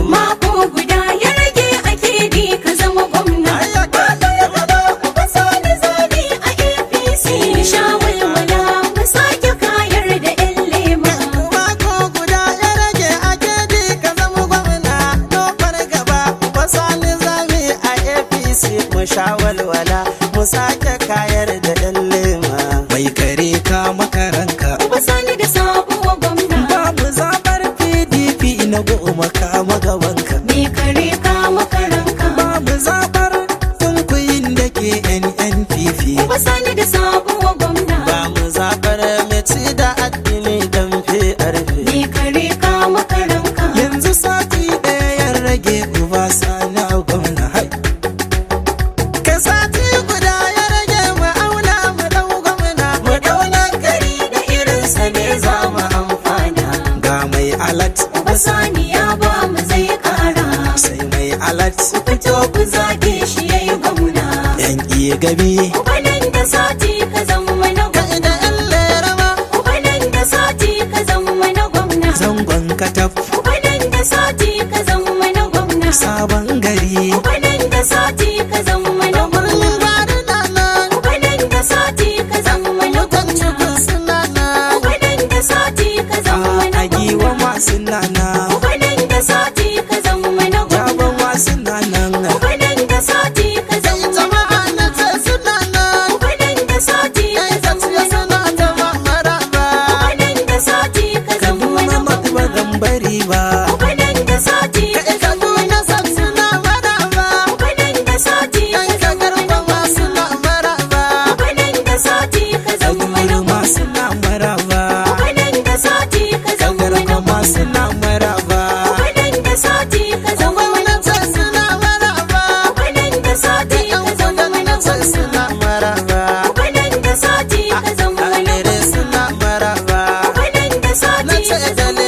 Mako guda ya rage ake bi ka zama gwamna. Uba Sani zabi a APC. Sha walwala mu sake kayar da 'yan lema. Mako guda ya rage ake bi ka zama gwamna. Dokar gaba Uba Sani zabi a APC. Mu sha walwala mu sake kayar da 'yan lema. Mai kare ka makaranka. Uba Sani da sabuwa gwamna. Babu zabar PDP na goma ka magabanka. Me kare ka makaranka. Babu zabar kunkuyin da ke NNPP. Uba Sani da sabuwa gwamna. Ba mu zabar meci da addini don PRP. Me kare ka makaranka. Yanzu sati ɗaya ya rage Uba Sani a gwamna. Hai. Ka sati guda ya rage mu auna mu ɗau gwamna. Mu ɗau nan gari da irinsa ne za mu amfana. Ga mai alat Uba Sani ya ba mu zai kara. sai mai alat. Fito ku zage shi yayi gwamna. Yan iya gabi. Uba nan da sati ka zama na gwamna. Da yan lerama. Uba nan da sati ka zama na gwamna. Zangon kataf. Uba nan da sati ka zama na gwamna. Sabon gari. Uba nan da sati ka zama na gwamna. Bari da nan. Uba nan da sati ka zama na gwamna. Suna nan. Uba nan da sati ka zama na A giwa gwamna. masu nana. Uba nan da sati ka zama na Jaban gwamna. masu nanan. Uba nan da sati ka zama na Jama'a na ce suna nan. Uba nan da sati ka zama na Suna ta maraba. Uba nan da sati ka zama Kaduna na matu gwamna. ba zan bari ba. Uba nan da sati ka zama na Kaduna suna maraba. Uba nan da sati ka zama na Garba suna maraba. Uba nan da sati ka zama na Kaduna suna maraba. Uba nan da sati ka zama na Garba suna maraba. Uba nan da sati ka zama na Suna maraba. Uba nan da sati ka zama na Suna maraba. Uba nan da sati ka zama na Suna maraba. Uba nan da sati ka zama